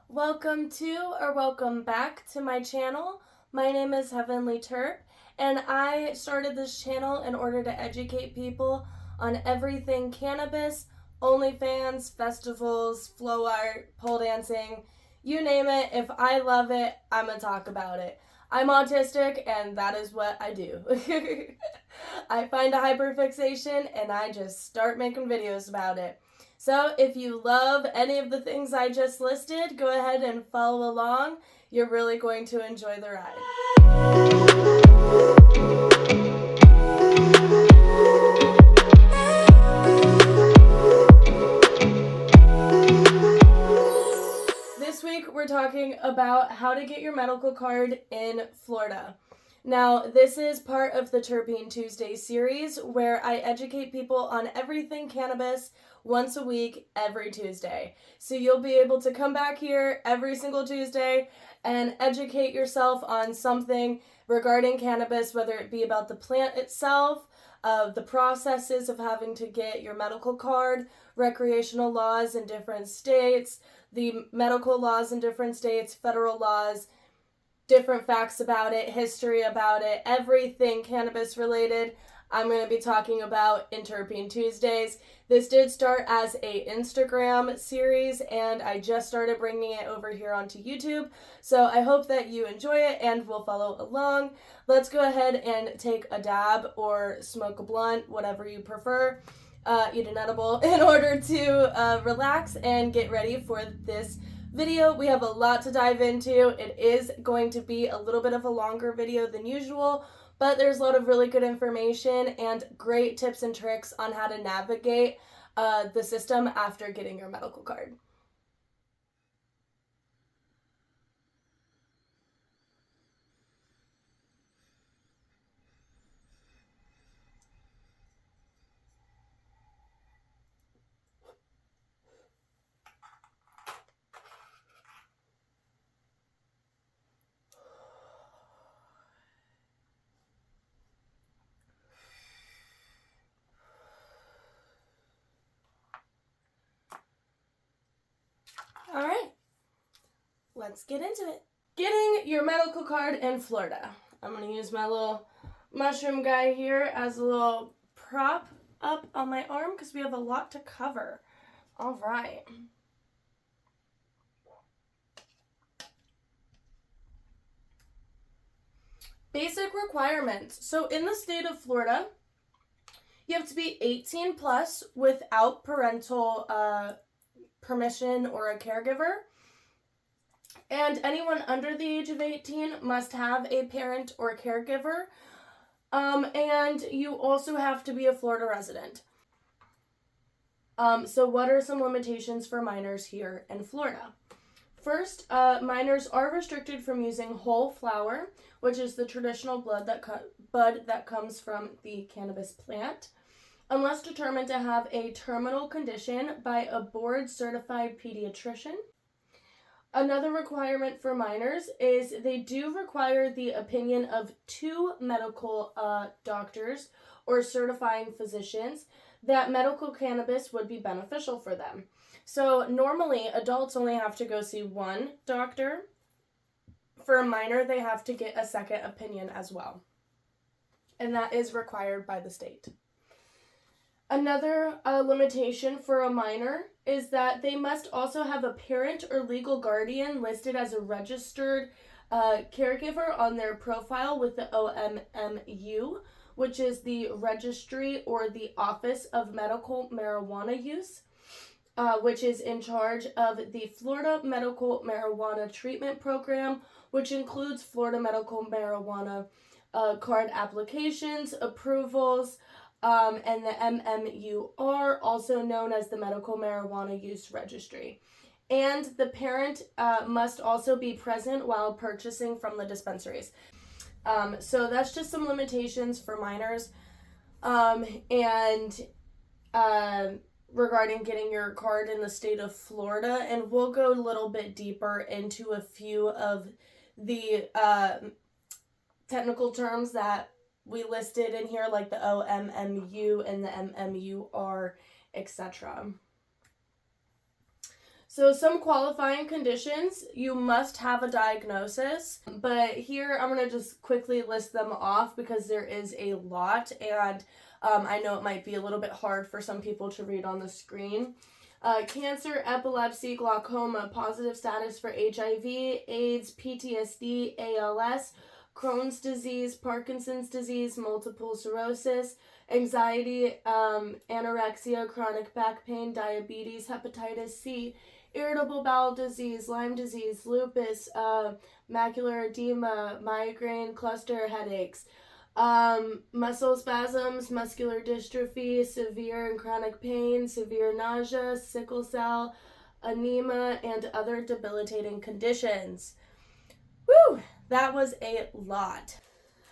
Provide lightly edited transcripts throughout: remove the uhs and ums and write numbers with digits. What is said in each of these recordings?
Welcome back to my channel. My name is Heavenly Terp, and I started this channel in order to educate people on everything cannabis, OnlyFans, festivals, flow art, pole dancing, you name it. If I love it, I'm gonna talk about it. I'm autistic, and that is what I do. I find a hyperfixation, and I just start making videos about it. So if you love any of the things I just listed, go ahead and follow along. You're really going to enjoy the ride. This week we're talking about how to get your medical card in Florida. Now, this is part of the Terpene Tuesday series where I educate people on everything cannabis once a week, every Tuesday. So you'll be able to come back here every single Tuesday and educate yourself on something regarding cannabis, whether it be about the plant itself, the processes of having to get your medical card, recreational laws in different states, the medical laws in different states, federal laws, different facts about it, history about it, everything cannabis related. I'm going to be talking about in Terpene Tuesdays. This did start as a Instagram series, and I just started bringing it over here onto YouTube. So I hope that you enjoy it and will follow along. Let's go ahead and take a dab or smoke a blunt, whatever you prefer. Eat an edible in order to relax and get ready for this video. We have a lot to dive into. It is going to be a little bit of a longer video than usual, but there's a lot of really good information and great tips and tricks on how to navigate the system after getting your medical card. All right, let's get into it. Getting your medical card in Florida. I'm going to use my little mushroom guy here as a little prop up on my arm because we have a lot to cover. All right. Basic requirements. So in the state of Florida, you have to be 18 plus without parental permission or a caregiver. And anyone under the age of 18 must have a parent or caregiver. And you also have to be a Florida resident. So what are some limitations for minors here in Florida? First, minors are restricted from using whole flower, which is the traditional bud that comes from the cannabis plant, unless determined to have a terminal condition by a board-certified pediatrician. Another requirement for minors is they do require the opinion of 2 medical doctors or certifying physicians that medical cannabis would be beneficial for them. So normally adults only have to go see 1 doctor. For a minor, they have to get a second opinion as well. And that is required by the state. Another limitation for a minor is that they must also have a parent or legal guardian listed as a registered caregiver on their profile with the OMMU, which is the Registry or the Office of Medical Marijuana Use, which is in charge of the Florida Medical Marijuana Treatment Program, which includes Florida Medical Marijuana card applications, approvals, and the MMUR, also known as the Medical Marijuana Use Registry. And the parent must also be present while purchasing from the dispensaries. So that's just some limitations for minors. Regarding getting your card in the state of Florida, and we'll go a little bit deeper into a few of the technical terms that we listed in here, like the OMMU and the MMUR, etc. So some qualifying conditions, you must have a diagnosis, but here I'm going to just quickly list them off because there is a lot, and I know it might be a little bit hard for some people to read on the screen. Cancer, epilepsy, glaucoma, positive status for HIV, AIDS, PTSD, ALS, Crohn's disease, Parkinson's disease, multiple sclerosis, anxiety, anorexia, chronic back pain, diabetes, hepatitis C, irritable bowel disease, Lyme disease, lupus, macular edema, migraine, cluster headaches, muscle spasms, muscular dystrophy, severe and chronic pain, severe nausea, sickle cell, anemia, and other debilitating conditions. Woo! That was a lot.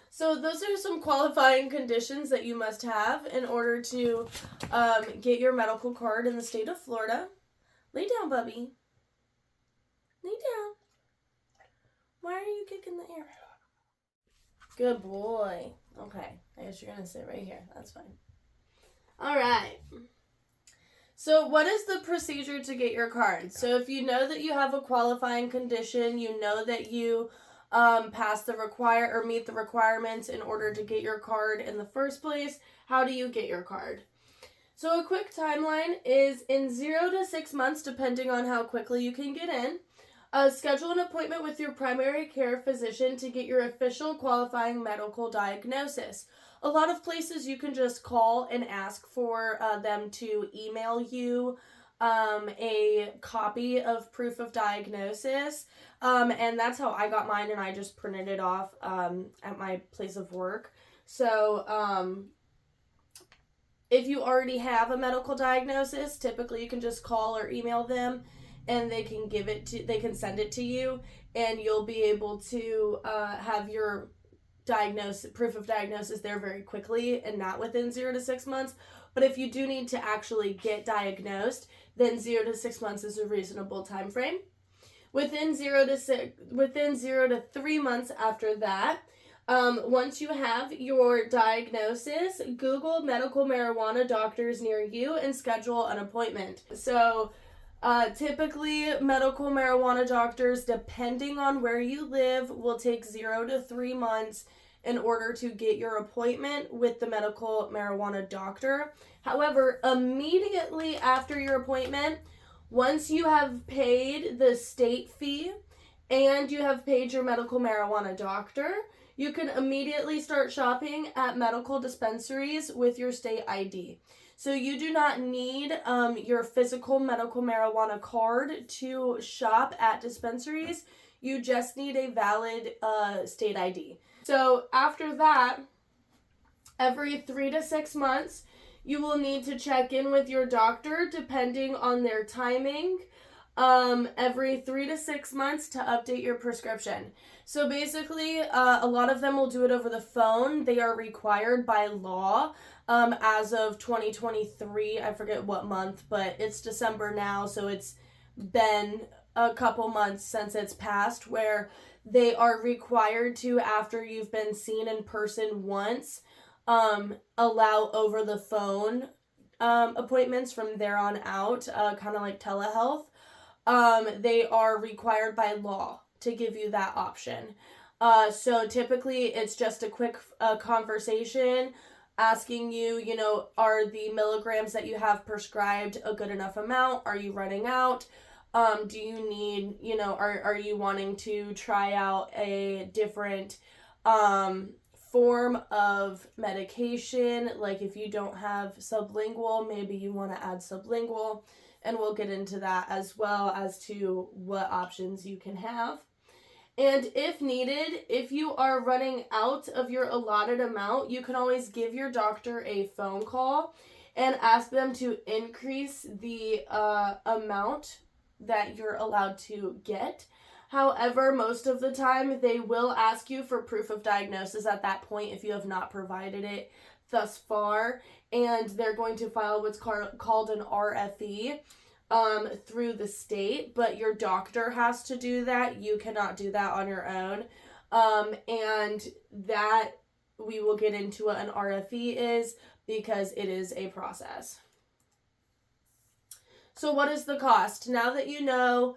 So those are some qualifying conditions that you must have in order to get your medical card in the state of Florida. Lay down, Bubby. Lay down. Why are you kicking the air? Good boy. Okay, I guess you're going to sit right here. That's fine. All right. So what is the procedure to get your card? So if you know that you have a qualifying condition, you know that you pass the meet the requirements in order to get your card in the first place, how do you get your card? So a quick timeline is in 0 to 6 months, depending on how quickly you can get in. Schedule an appointment with your primary care physician to get your official qualifying medical diagnosis. A lot of places you can just call and ask for them to email you a copy of proof of diagnosis, and that's how I got mine, and I just printed it off at my place of work. So if you already have a medical diagnosis, typically you can just call or email them, and they can send it to you, and you'll be able to have your proof of diagnosis there very quickly and not within 0 to 6 months. But if you do need to actually get diagnosed, then 0 to 6 months is a reasonable time frame. Within 0 to 3 months after that, once you have your diagnosis, Google medical marijuana doctors near you and schedule an appointment. So typically, medical marijuana doctors, depending on where you live, will take 0 to 3 months in order to get your appointment with the medical marijuana doctor. However, immediately after your appointment, once you have paid the state fee and you have paid your medical marijuana doctor, you can immediately start shopping at medical dispensaries with your state ID. So you do not need your physical medical marijuana card to shop at dispensaries. You just need a valid state ID. So after that, every 3 to 6 months, you will need to check in with your doctor depending on their timing. Every 3 to 6 months to update your prescription. So basically, a lot of them will do it over the phone. They are required by law as of 2023. I forget what month, but it's December now, so it's been a couple months since it's passed, where they are required to, after you've been seen in person once, allow over the phone appointments from there on out, kind of like telehealth. They are required by law to give you that option. So typically it's just a quick conversation asking you, are the milligrams that you have prescribed a good enough amount? Are you running out? Do you need, are you wanting to try out a different form of medication? Like if you don't have sublingual, maybe you want to add sublingual. And we'll get into that as well as to what options you can have. And if needed, if you are running out of your allotted amount, you can always give your doctor a phone call and ask them to increase the amount that you're allowed to get. However, most of the time, they will ask you for proof of diagnosis at that point if you have not provided it thus far, and they're going to file what's called an RFE through the state, but your doctor has to do that. You cannot do that on your own, and that we will get into what an RFE is because it is a process. So what is the cost? Now that you know,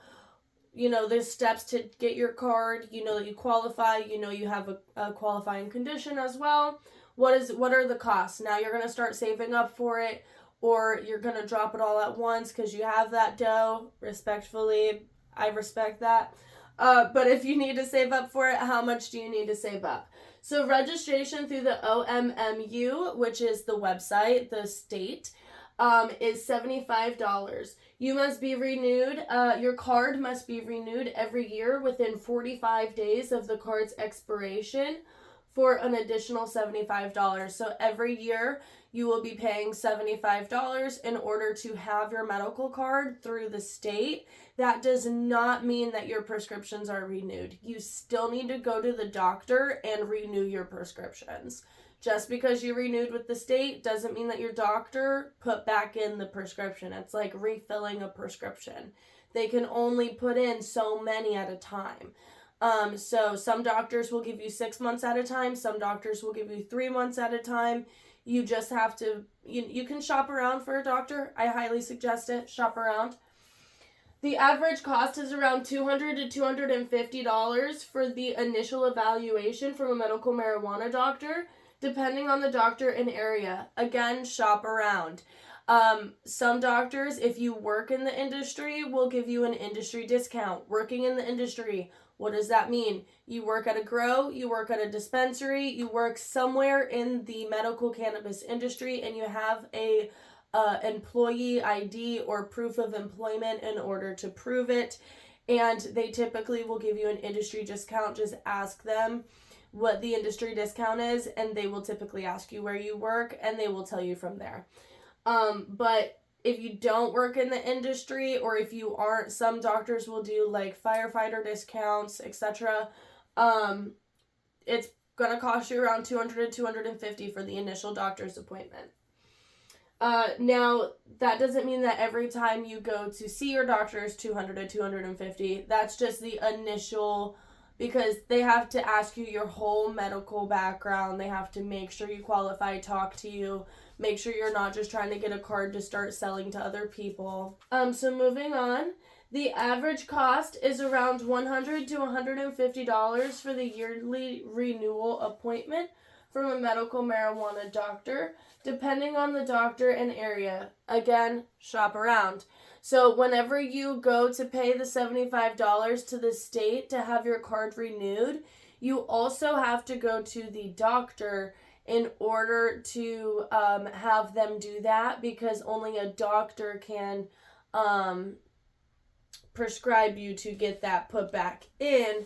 there's steps to get your card, you know that you qualify, you know you have a qualifying condition as well. What are the costs? Now you're going to start saving up for it, or you're going to drop it all at once because you have that dough. Respectfully, I respect that. But if you need to save up for it, how much do you need to save up? So registration through the OMMU, which is the website, the state, is $75. You must be renewed. Your card must be renewed every year within 45 days of the card's expiration for an additional $75. So every year you will be paying $75 in order to have your medical card through the state. That does not mean that your prescriptions are renewed. You still need to go to the doctor and renew your prescriptions. Just because you renewed with the state doesn't mean that your doctor put back in the prescription. It's like refilling a prescription. They can only put in so many at a time. So some doctors will give you 6 months at a time. Some doctors will give you 3 months at a time. You just have to, you can shop around for a doctor. I highly suggest it. Shop around. The average cost is around $200 to $250 for the initial evaluation from a medical marijuana doctor, depending on the doctor and area. Again, shop around. Some doctors, if you work in the industry, will give you an industry discount. Working in the industry, what does that mean? You work at a grow, you work at a dispensary, you work somewhere in the medical cannabis industry, and you have a employee ID or proof of employment in order to prove it. And they typically will give you an industry discount. Just ask them what the industry discount is, and they will typically ask you where you work, and they will tell you from there. But if you don't work in the industry, or if you aren't, some doctors will do like firefighter discounts, etc. It's gonna cost you around $200 to $250 for the initial doctor's appointment. Now that doesn't mean that every time you go to see your doctor is $200 to $250. That's just the initial, because they have to ask you your whole medical background. They have to make sure you qualify, talk to you, make sure you're not just trying to get a card to start selling to other people. So moving on, the average cost is around $100 to $150 for the yearly renewal appointment from a medical marijuana doctor, depending on the doctor and area. Again, shop around. So whenever you go to pay the $75 to the state to have your card renewed, you also have to go to the doctor in order to have them do that, because only a doctor can prescribe you to get that put back in.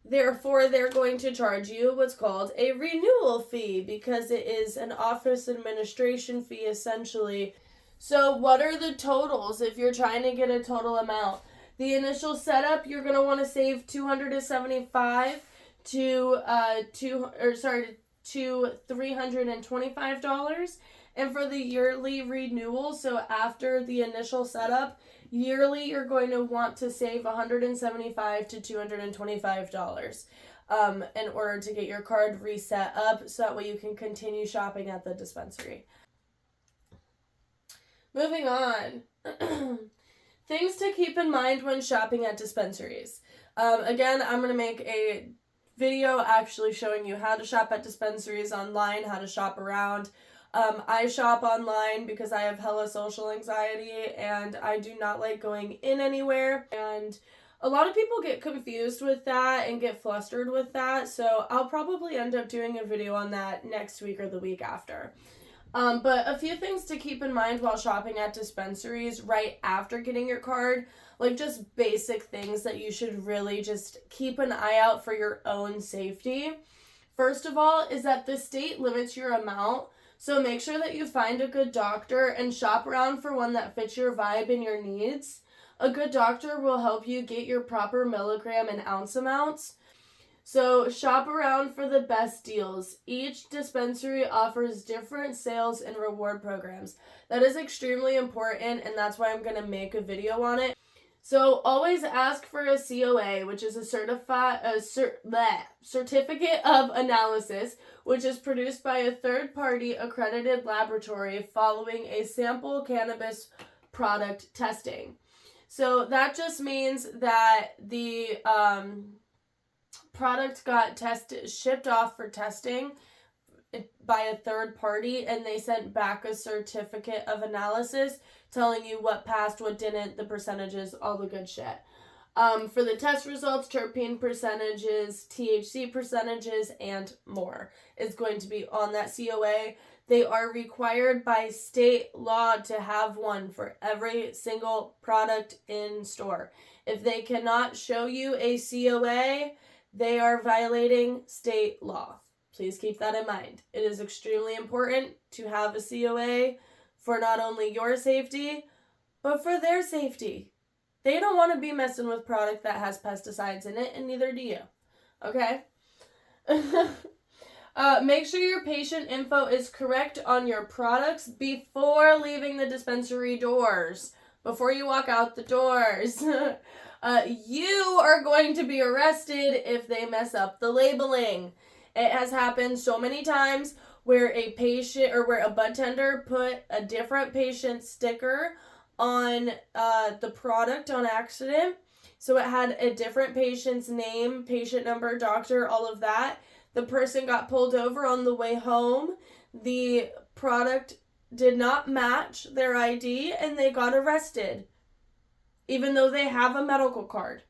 Therefore, they're going to charge you what's called a renewal fee, because it is an office administration fee essentially. So what are the totals if you're trying to get a total amount? The initial setup, you're going to want to save $275 to $325. And for the yearly renewal, so after the initial setup, yearly you're going to want to save $175 to $225 in order to get your card reset up, so that way you can continue shopping at the dispensary. Moving on. Things to keep in mind when shopping at dispensaries. Again, I'm going to make a video actually showing you how to shop at dispensaries online, how to shop around. I shop online because I have hella social anxiety and I do not like going in anywhere. And a lot of people get confused with that and get flustered with that. So I'll probably end up doing a video on that next week or the week after. But a few things to keep in mind while shopping at dispensaries right after getting your card, like just basic things that you should really just keep an eye out for your own safety. First of all, is that the state limits your amount. So make sure that you find a good doctor and shop around for one that fits your vibe and your needs. A good doctor will help you get your proper milligram and ounce amounts. So shop around for the best deals. Each dispensary offers different sales and reward programs. That is extremely important, and that's why I'm going to make a video on it. So always ask for a COA, which is a certificate of analysis, which is produced by a third-party accredited laboratory following a sample cannabis product testing. So that just means that the product got shipped off for testing by a third party, and they sent back a certificate of analysis telling you what passed, what didn't, the percentages, all the good shit. For the test results, terpene percentages, THC percentages, and more is going to be on that COA. They are required by state law to have one for every single product in store. If they cannot show you a COA, they are violating state law. Please keep that in mind. It is extremely important to have a COA for not only your safety, but for their safety. They don't want to be messing with product that has pesticides in it, and neither do you. Okay? Make sure your patient info is correct on your products before leaving the dispensary doors. Before you walk out the doors. You are going to be arrested if they mess up the labeling. It has happened so many times where a patient or where a bud tender put a different patient sticker on the product on accident. So it had a different patient's name, patient number, doctor, all of that. The person got pulled over on the way home. The product did not match their ID and they got arrested, even though they have a medical card.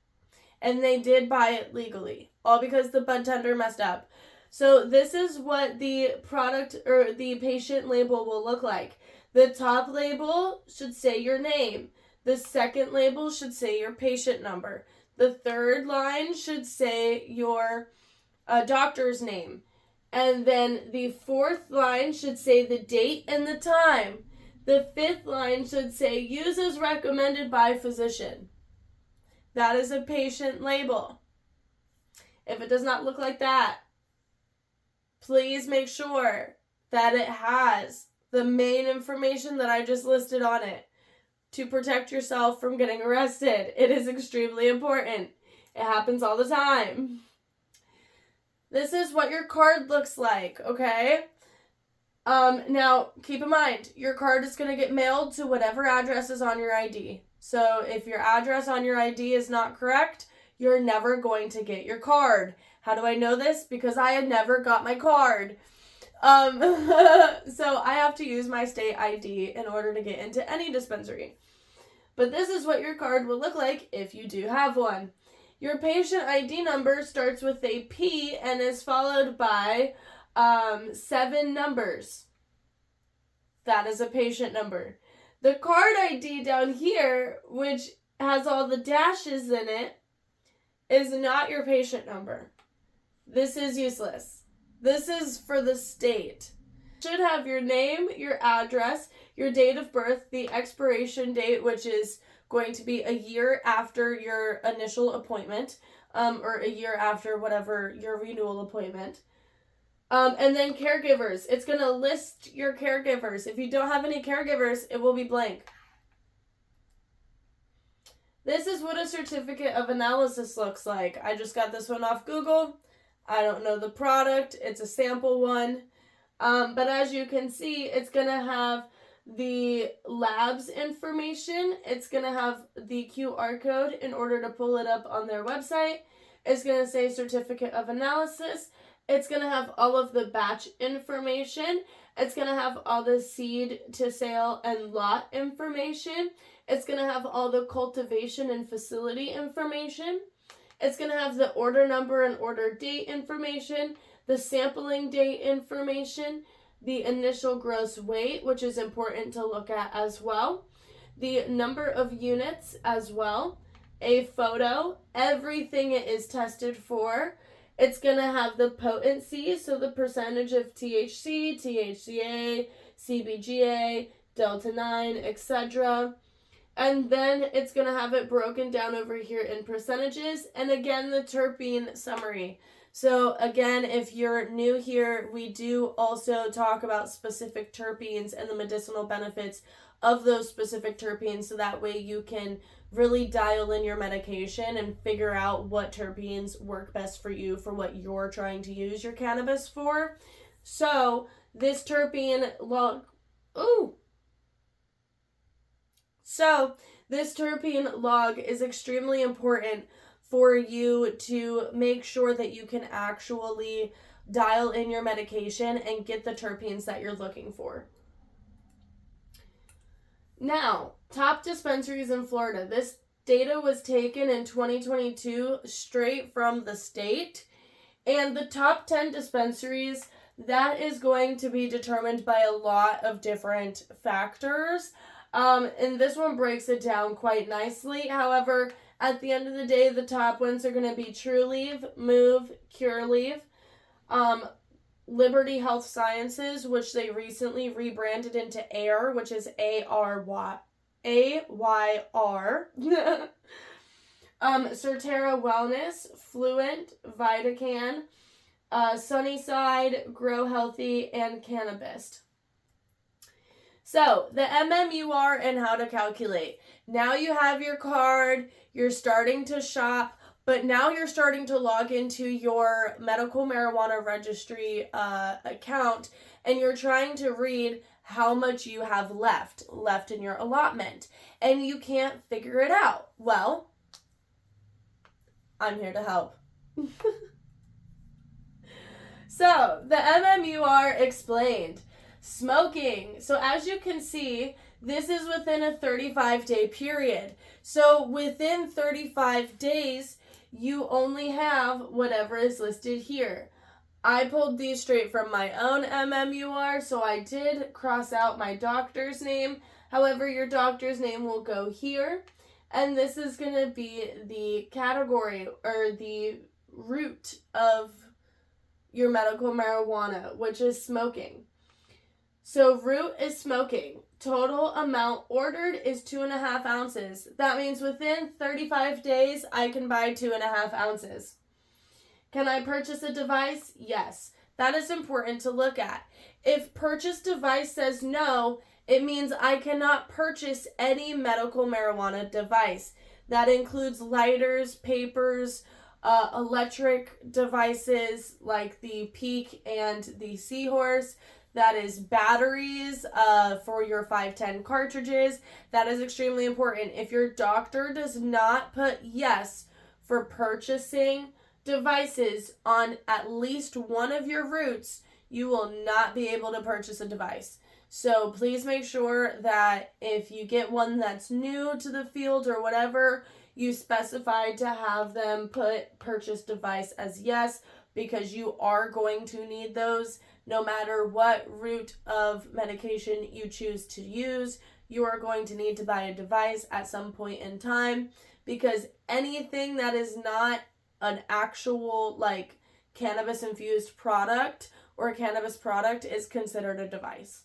And they did buy it legally, all because the bud tender messed up. So this is what the product or the patient label will look like. The top label should say your name. The second label should say your patient number. The third line should say your doctor's name. And then the fourth line should say the date and the time. The fifth line should say use as recommended by physician. That is a patient label. If it does not look like that, please make sure that it has the main information that I just listed on it to protect yourself from getting arrested. It is extremely important. It happens all the time. This is what your card looks like, okay? Now, keep in mind, your card is going to get mailed to whatever address is on your ID. So if your address on your ID is not correct, you're never going to get your card. How do I know this? Because I had never got my card. So I have to use my state ID in order to get into any dispensary. But this is what your card will look like if you do have one. Your patient ID number starts with a P and is followed by 7 numbers. That is a patient number. The card ID down here, which has all the dashes in it, is not your patient number. This is useless. This is for the state. You should have your name, your address, your date of birth, the expiration date, which is going to be a year after your initial appointment, or a year after whatever your renewal appointment. And then caregivers. It's going to list your caregivers. If you don't have any caregivers, it will be blank. This is what a certificate of analysis looks like. I just got this one off Google. I don't know the product. It's a sample one. But as you can see, it's going to have the lab's information. It's going to have the QR code in order to pull it up on their website. It's going to say certificate of analysis. It's going to have all of the batch information. It's going to have all the seed to sale and lot information. It's going to have all the cultivation and facility information. It's going to have the order number and order date information, the sampling date information, the initial gross weight, which is important to look at as well, the number of units as well, a photo, everything it is tested for. It's going to have the potency, so the percentage of THC, THCA, CBGA, Delta 9, etc. And then it's going to have it broken down over here in percentages. And again, the terpene summary. So again, if you're new here, we do also talk about specific terpenes and the medicinal benefits of those specific terpenes, so that way you can really dial in your medication and figure out what terpenes work best for you for what you're trying to use your cannabis for. So this terpene log, So this terpene log is extremely important for you to make sure that you can actually dial in your medication and get the terpenes that you're looking for. Now, top dispensaries in Florida. This data was taken in 2022 straight from the state. And the top 10 dispensaries, that is going to be determined by a lot of different factors. And this one breaks it down quite nicely. However, at the end of the day, the top ones are going to be Trulieve, Move, Curaleaf, Liberty Health Sciences, which they recently rebranded into AYR, which is AYR. Certera Wellness, Fluent, Vitacan, Sunnyside, Grow Healthy, and Cannabis. So, the MMUR and how to calculate. Now you have your card, you're starting to shop, but now you're starting to log into your medical marijuana registry account, and you're trying to read how much you have left in your allotment, and you can't figure it out. Well, I'm here to help. So, the MMUR explained. Smoking. So, as you can see, this is within a 35-day period. So, within 35 days, you only have whatever is listed here. I pulled these straight from my own MMUR, so I did cross out my doctor's name. However, your doctor's name will go here. And this is going to be the category or the root of your medical marijuana, which is smoking. So root is smoking. Total amount ordered is 2.5 ounces. That means within 35 days, I can buy 2.5 ounces. Can I purchase a device? Yes. That is important to look at. If purchase device says no, it means I cannot purchase any medical marijuana device. That includes lighters, papers, electric devices like the Peak and the Seahorse. That is batteries for your 510 cartridges. That is extremely important. If your doctor does not put yes for purchasing devices on at least one of your routes, you will not be able to purchase a device. So please make sure that if you get one that's new to the field or whatever, you specify to have them put purchase device as yes, because you are going to need those no matter what route of medication you choose to use. You are going to need to buy a device at some point in time, because anything that is not an actual like cannabis infused product or a cannabis product is considered a device.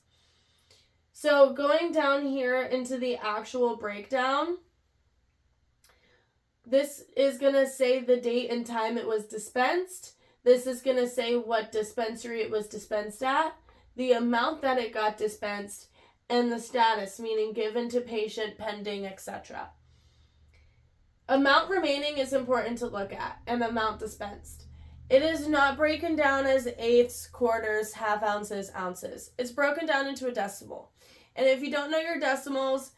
So going down here into the actual breakdown, this is going to say the date and time it was dispensed. This is going to say what dispensary it was dispensed at, the amount that it got dispensed, and the status, meaning given to patient, pending, etc. Amount remaining is important to look at, and amount dispensed. It is not broken down as eighths, quarters, half ounces, ounces. It's broken down into a decimal. And if you don't know your decimals,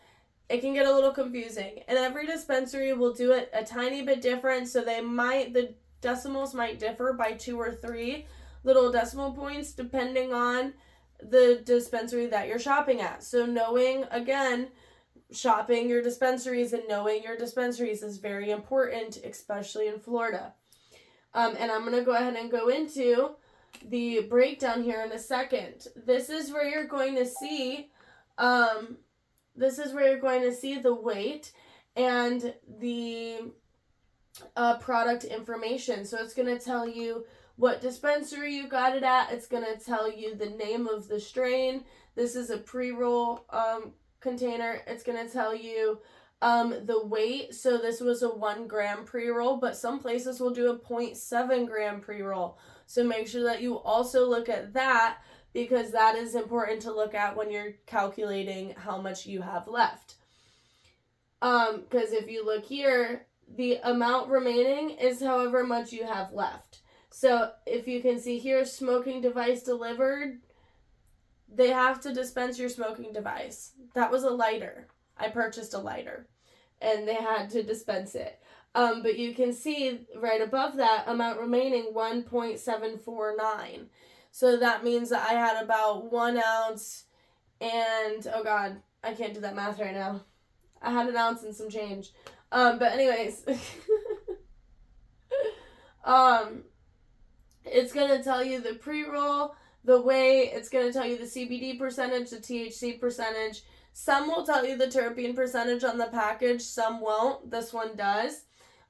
it can get a little confusing. And every dispensary will do it a tiny bit different, so the decimals might differ by 2 or 3 little decimal points depending on the dispensary that you're shopping at. So knowing, again, shopping your dispensaries and knowing your dispensaries is very important, especially in Florida. And I'm going to go ahead and go into the breakdown here in a second. This is where you're going to see the weight and the product information. So it's going to tell you what dispensary you got it at. It's going to tell you the name of the strain. This is a pre-roll container. It's going to tell you the weight. So this was a 1 gram pre-roll, but some places will do a 0.7 gram pre-roll. So make sure that you also look at that, because that is important to look at when you're calculating how much you have left. Because if you look here, the amount remaining is however much you have left. So if you can see here, smoking device delivered, they have to dispense your smoking device. That was a lighter. I purchased a lighter and they had to dispense it. But you can see right above that, amount remaining 1.749. So that means that I had about 1 ounce and, oh God, I can't do that math right now. I had an ounce and some change. But anyways, it's going to tell you the pre-roll, the weight, it's going to tell you the CBD percentage, the THC percentage. Some will tell you the terpene percentage on the package, some won't. This one does.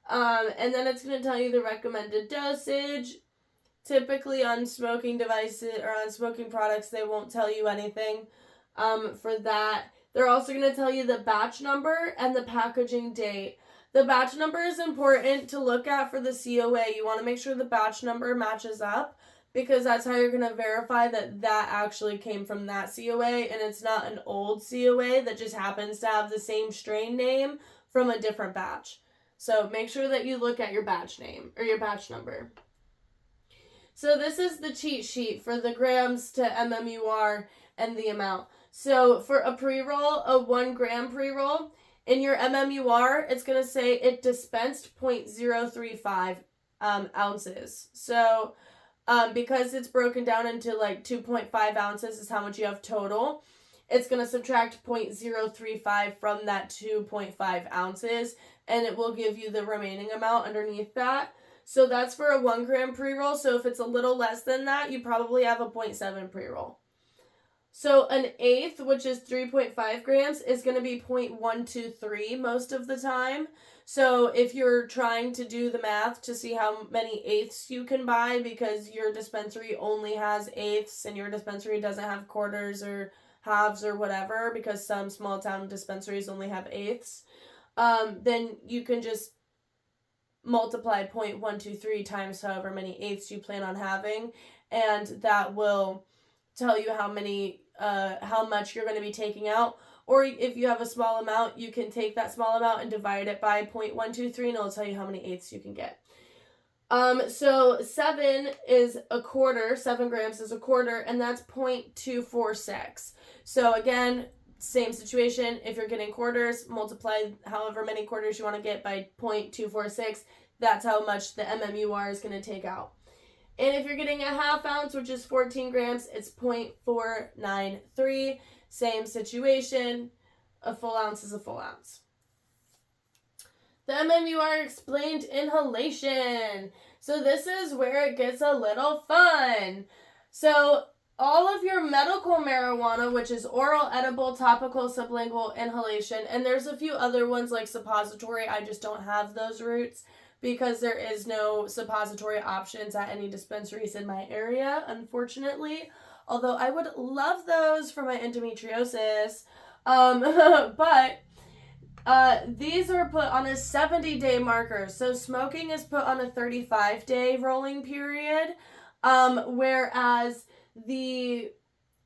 And then it's going to tell you the recommended dosage. Typically on smoking devices or on smoking products, they won't tell you anything for that. They're also going to tell you the batch number and the packaging date. The batch number is important to look at for the COA. You want to make sure the batch number matches up because that's how you're going to verify that that actually came from that COA and it's not an old COA that just happens to have the same strain name from a different batch. So make sure that you look at your batch name or your batch number. So this is the cheat sheet for the grams to MMUR and the amount. So for a pre-roll, a 1 gram pre-roll, in your MMUR, it's going to say it dispensed 0.035 ounces. So because it's broken down into like 2.5 ounces is how much you have total, it's going to subtract 0.035 from that 2.5 ounces, and it will give you the remaining amount underneath that. So that's for a 1 gram pre-roll. So if it's a little less than that, you probably have a 0.7 pre-roll. So an eighth, which is 3.5 grams, is going to be 0.123 most of the time. So if you're trying to do the math to see how many eighths you can buy because your dispensary only has eighths and your dispensary doesn't have quarters or halves or whatever because some small town dispensaries only have eighths, then you can just multiply 0.123 times however many eighths you plan on having, and that will tell you how much you're going to be taking out. Or if you have a small amount, you can take that small amount and divide it by 0.123 and it'll tell you how many eighths you can get. So 7 is a quarter, 7 grams is a quarter, and that's 0.246. So again, same situation. If you're getting quarters, multiply however many quarters you want to get by 0.246. That's how much the MMUR is going to take out. And if you're getting a half ounce, which is 14 grams, it's 0.493. Same situation. A full ounce is a full ounce. The MMUR explained inhalation. So this is where it gets a little fun. So all of your medical marijuana, which is oral, edible, topical, sublingual, inhalation, and there's a few other ones like suppository. I just don't have those routes because there is no suppository options at any dispensaries in my area, unfortunately. Although I would love those for my endometriosis. But these are put on a 70-day marker. So smoking is put on a 35-day rolling period, whereas the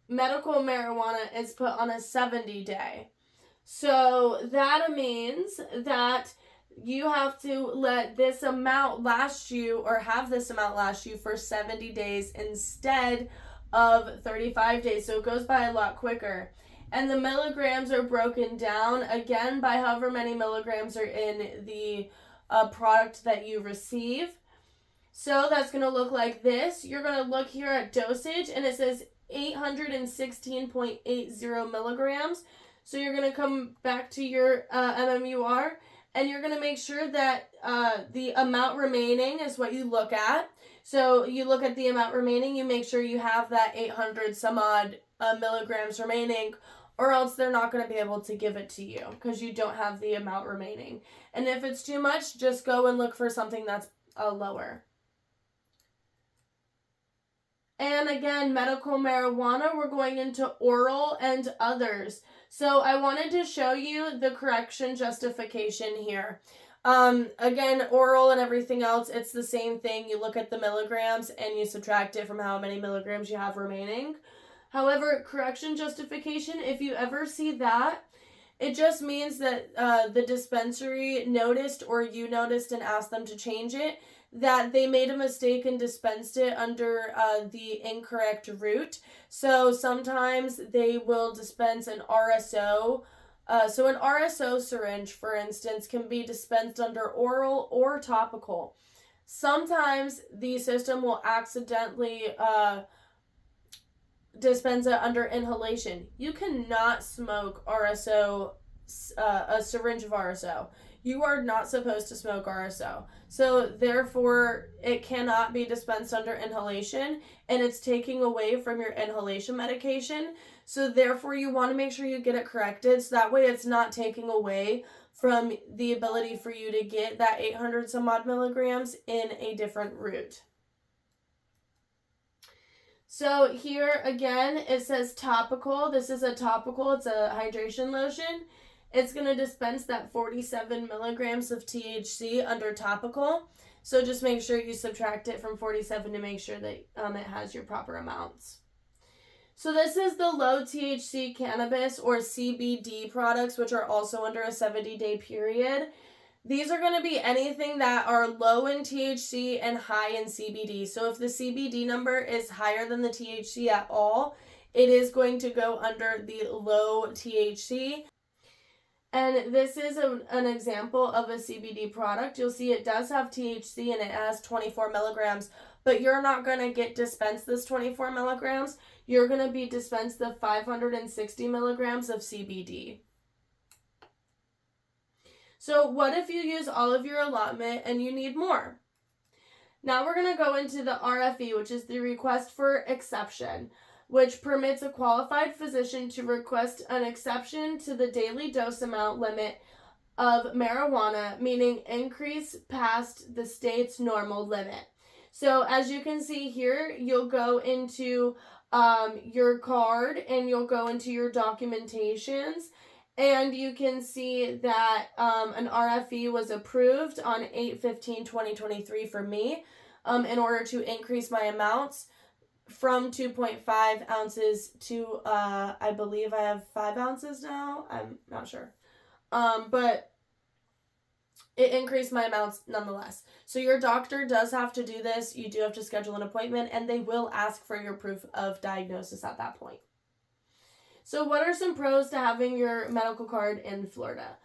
medical marijuana is put on a 70-day. So that means that you have to let this amount last you, or have this amount last you for 70 days instead of 35 days. So it goes by a lot quicker. And the milligrams are broken down, again, by however many milligrams are in the product that you receive. So that's going to look like this. You're going to look here at dosage, and it says 816.80 milligrams. So you're going to come back to your MMUR, and you're going to make sure that the amount remaining is what you look at. So you look at the amount remaining, you make sure you have that 800 some odd milligrams remaining, or else they're not going to be able to give it to you because you don't have the amount remaining. And if it's too much, just go and look for something that's lower. And again, medical marijuana, we're going into oral and others. So I wanted to show you the correction justification here. Again, oral and everything else, it's the same thing. You look at the milligrams and you subtract it from how many milligrams you have remaining. However, correction justification, if you ever see that, it just means that the dispensary noticed, or you noticed and asked them to change it, that they made a mistake and dispensed it under the incorrect route. So sometimes they will dispense an RSO So an RSO syringe, for instance, can be dispensed under oral or topical. Sometimes the system will accidentally dispense it under inhalation. You cannot smoke RSO, a syringe of RSO. You are not supposed to smoke RSO. So therefore, it cannot be dispensed under inhalation, and it's taking away from your inhalation medication. So therefore, you want to make sure you get it corrected, so that way it's not taking away from the ability for you to get that 800 some odd milligrams in a different route. So here again, it says topical. This is a topical. It's a hydration lotion. It's going to dispense that 47 milligrams of THC under topical. So just make sure you subtract it from 47 to make sure that it has your proper amounts. So this is the low THC cannabis or CBD products, which are also under a 70-day period. These are going to be anything that are low in THC and high in CBD. So if the CBD number is higher than the THC at all, it is going to go under the low THC. And this is an example of a CBD product. You'll see it does have THC and it has 24 milligrams, but you're not going to get dispensed this 24 milligrams. You're going to be dispensed the 560 milligrams of CBD. So what if you use all of your allotment and you need more? Now we're going to go into the RFE, which is the request for exception, which permits a qualified physician to request an exception to the daily dose amount limit of marijuana, meaning increase past the state's normal limit. So as you can see here, you'll go into your card and you'll go into your documentations, and you can see that an RFE was approved on 8/15/2023 for me in order to increase my amounts from 2.5 ounces to, I believe I have 5 ounces now. I'm not sure. But it increased my amounts nonetheless. So your doctor does have to do this. You do have to schedule an appointment, and they will ask for your proof of diagnosis at that point. So what are some pros to having your medical card in Florida?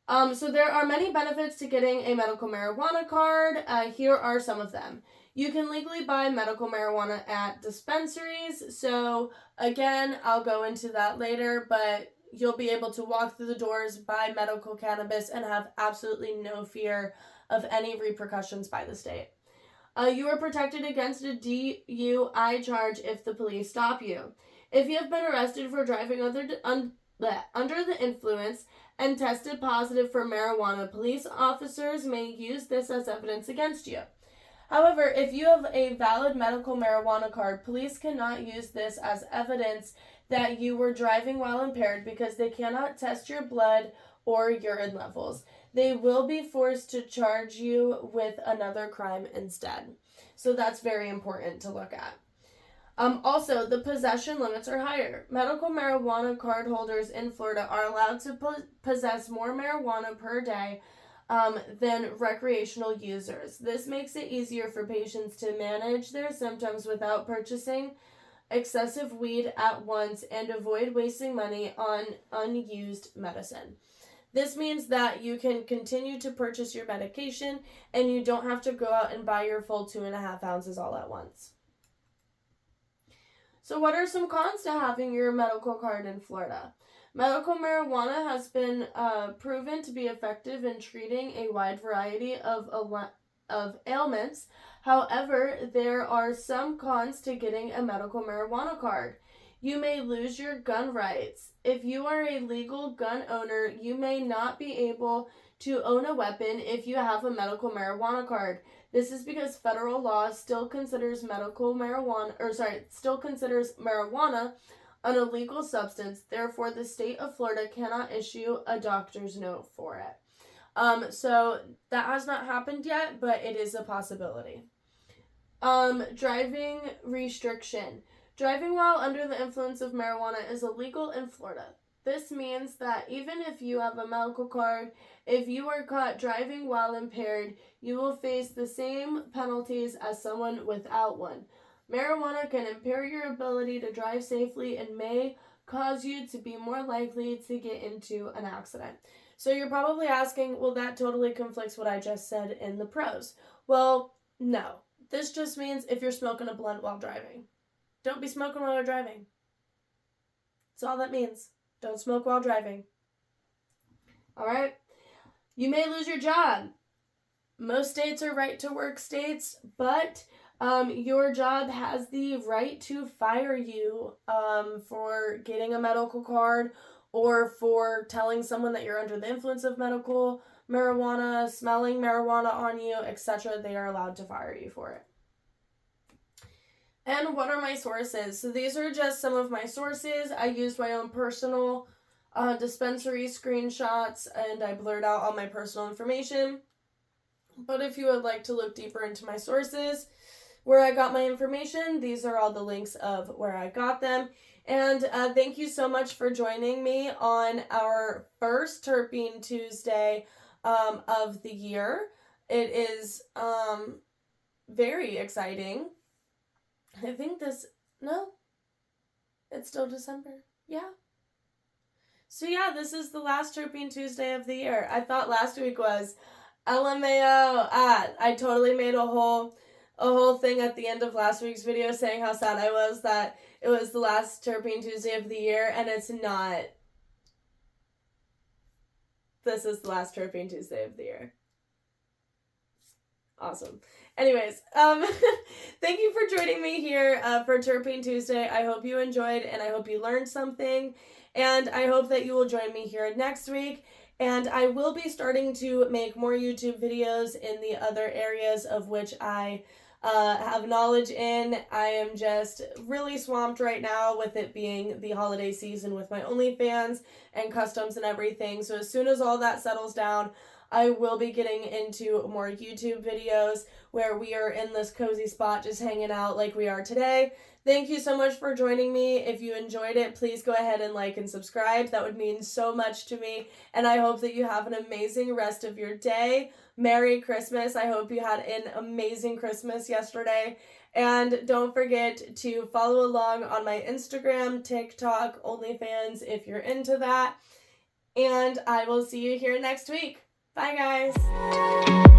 So there are many benefits to getting a medical marijuana card. Here are some of them. You can legally buy medical marijuana at dispensaries. So again, I'll go into that later, but you'll be able to walk through the doors, buy medical cannabis, and have absolutely no fear of any repercussions by the state. You are protected against a DUI charge if the police stop you. If you have been arrested for driving under the influence and tested positive for marijuana, police officers may use this as evidence against you. However, if you have a valid medical marijuana card, police cannot use this as evidence that you were driving while impaired because they cannot test your blood or urine levels. They will be forced to charge you with another crime instead. So that's very important to look at. Also, the possession limits are higher. Medical marijuana card holders in Florida are allowed to possess more marijuana per day than recreational users. This makes it easier for patients to manage their symptoms without purchasing excessive weed at once and avoid wasting money on unused medicine. This means that you can continue to purchase your medication and you don't have to go out and buy your full 2.5 ounces all at once. So what are some cons to having your medical card in Florida? Medical marijuana has been proven to be effective in treating a wide variety of ailments. However, there are some cons to getting a medical marijuana card. You may lose your gun rights. If you are a legal gun owner, you may not be able to own a weapon if you have a medical marijuana card. This is because federal law still considers marijuana an illegal substance. Therefore, the state of Florida cannot issue a doctor's note for it. So that has not happened yet, but it is a possibility. Driving restriction. Driving while under the influence of marijuana is illegal in Florida. This means that even if you have a medical card, if you are caught driving while impaired, you will face the same penalties as someone without one. Marijuana can impair your ability to drive safely and may cause you to be more likely to get into an accident. So you're probably asking, well, that totally conflicts what I just said in the pros. Well, no. This just means if you're smoking a blunt while driving. Don't be smoking while you're driving. That's all that means. Don't smoke while driving. Alright? You may lose your job. Most states are right to work states, but your job has the right to fire you for getting a medical card or for telling someone that you're under the influence of medical marijuana, smelling marijuana on you, etc. They are allowed to fire you for it. And what are my sources? So these are just some of my sources. I used my own personal dispensary screenshots, and I blurred out all my personal information. But if you would like to look deeper into my sources, where I got my information, these are all the links of where I got them. And thank you so much for joining me on our first Terpene Tuesday of the year. It is very exciting. I think it's still December. Yeah. So yeah, this is the last Terpene Tuesday of the year. I thought last week was LMAO. I totally made a whole thing at the end of last week's video saying how sad I was that it was the last Terpene Tuesday of the year, and it's not. This is the last Terpene Tuesday of the year. Awesome. Anyways, thank you for joining me here for Terpene Tuesday. I hope you enjoyed, and I hope you learned something, and I hope that you will join me here next week. And I will be starting to make more YouTube videos in the other areas of which I have knowledge in. I am just really swamped right now with it being the holiday season with my OnlyFans and customs and everything. So as soon as all that settles down, I will be getting into more YouTube videos where we are in this cozy spot just hanging out like we are today. Thank you so much for joining me. If you enjoyed it, please go ahead and like and subscribe. That would mean so much to me. And I hope that you have an amazing rest of your day. Merry Christmas. I hope you had an amazing Christmas yesterday. And don't forget to follow along on my Instagram, TikTok, OnlyFans if you're into that. And I will see you here next week. Bye, guys.